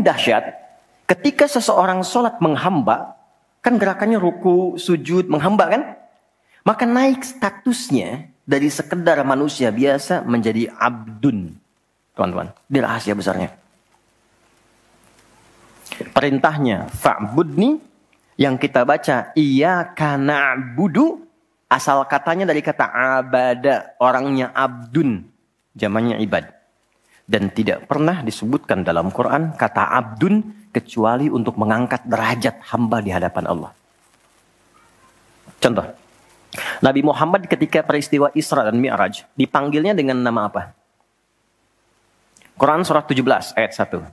paling dahsyat, ketika seseorang sholat menghamba, kan gerakannya ruku, sujud, menghamba kan? Maka naik statusnya dari sekedar manusia biasa menjadi abdun. Teman-teman, ini rahasia besarnya. Perintahnya fa'budni, yang kita baca iyyaka na'budu, asal katanya dari kata abada, orangnya abdun, zamannya ibad. Dan tidak pernah disebutkan dalam Quran kata abdun kecuali untuk mengangkat derajat hamba di hadapan Allah. Contoh, Nabi Muhammad ketika peristiwa Isra dan Mi'raj dipanggilnya dengan nama apa? Quran surah 17 ayat 1.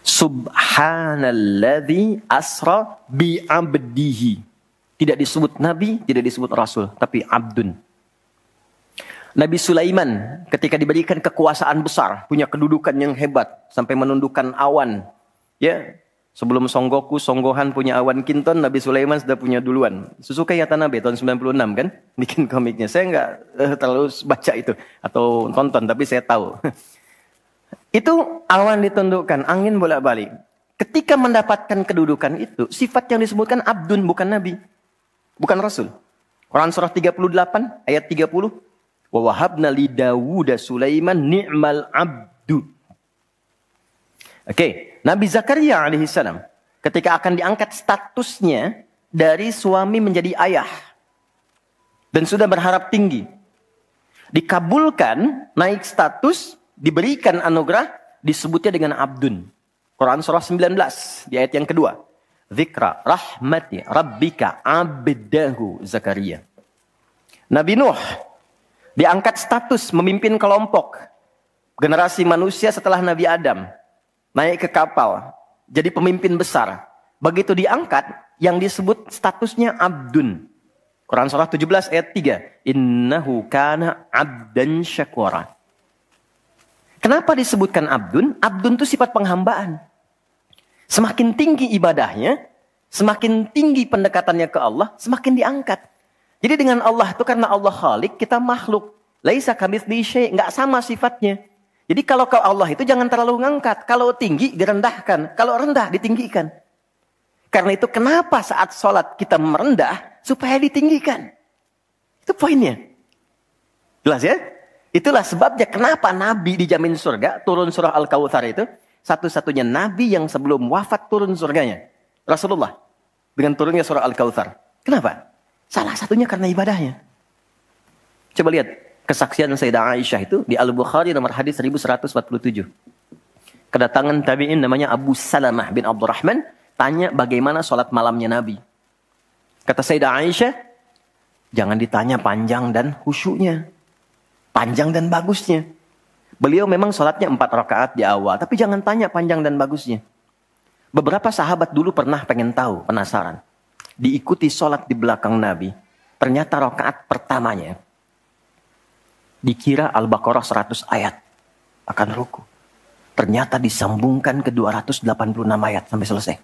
Subhanalladzi asra bi'abdihi. Tidak disebut nabi, tidak disebut rasul, tapi abdun. Nabi Sulaiman ketika diberikan kekuasaan besar, punya kedudukan yang hebat sampai menundukkan awan. Ya, sebelum Songgohan punya awan kinton, Nabi Sulaiman sudah punya duluan. Suzuka Yatanabe tahun 96 kan, bikin komiknya. Saya nggak terlalu baca itu atau tonton, tapi saya tahu. Itu awan ditundukkan, angin bolak-balik. Ketika mendapatkan kedudukan itu, sifat yang disebutkan abdun, bukan nabi, bukan rasul. Quran surah 38 ayat 30. Wa wahabna li Dawuda Sulaiman ni'mal abdu. Oke, Nabi Zakaria alaihissalam ketika akan diangkat statusnya dari suami menjadi ayah dan sudah berharap tinggi, dikabulkan, naik status, diberikan anugerah, disebutnya dengan abdun. Quran surah 19 di ayat yang kedua. Zikra rahmati rabbika abdahu Zakaria. Nabi Nuh diangkat status memimpin kelompok generasi manusia setelah Nabi Adam. Naik ke kapal, jadi pemimpin besar. Begitu diangkat, yang disebut statusnya abdun. Quran surah 17 ayat 3. Innahu kana abdan syakura. Kenapa disebutkan abdun? Abdun itu sifat penghambaan. Semakin tinggi ibadahnya, semakin tinggi pendekatannya ke Allah, semakin diangkat. Jadi dengan Allah itu karena Allah Khalik, kita makhluk. Laisa kamitslihi syai', enggak sama sifatnya. Jadi kalau ke Allah itu jangan terlalu ngangkat. Kalau tinggi direndahkan. Kalau rendah ditinggikan. Karena itu kenapa saat sholat kita merendah supaya ditinggikan. Itu poinnya. Jelas ya? Itulah sebabnya kenapa Nabi dijamin surga. Turun surah Al-Kautsar itu. Satu-satunya Nabi yang sebelum wafat turun surganya. Rasulullah. Dengan turunnya surah Al-Kautsar. Kenapa? Salah satunya karena ibadahnya. Coba lihat. Kesaksian Sayyidah Aisyah itu di Al-Bukhari nomor hadis 1147. Kedatangan tabi'in namanya Abu Salamah bin Abdurrahman tanya bagaimana sholat malamnya Nabi. Kata Sayyidah Aisyah, jangan ditanya panjang dan khusyuknya. Panjang dan bagusnya. Beliau memang sholatnya 4 rakaat di awal, tapi jangan tanya panjang dan bagusnya. Beberapa sahabat dulu pernah pengen tahu, penasaran. Diikuti sholat di belakang Nabi. Ternyata rakaat pertamanya dikira Al-Baqarah 100 ayat akan ruku. Ternyata disambungkan ke 286 ayat sampai selesai.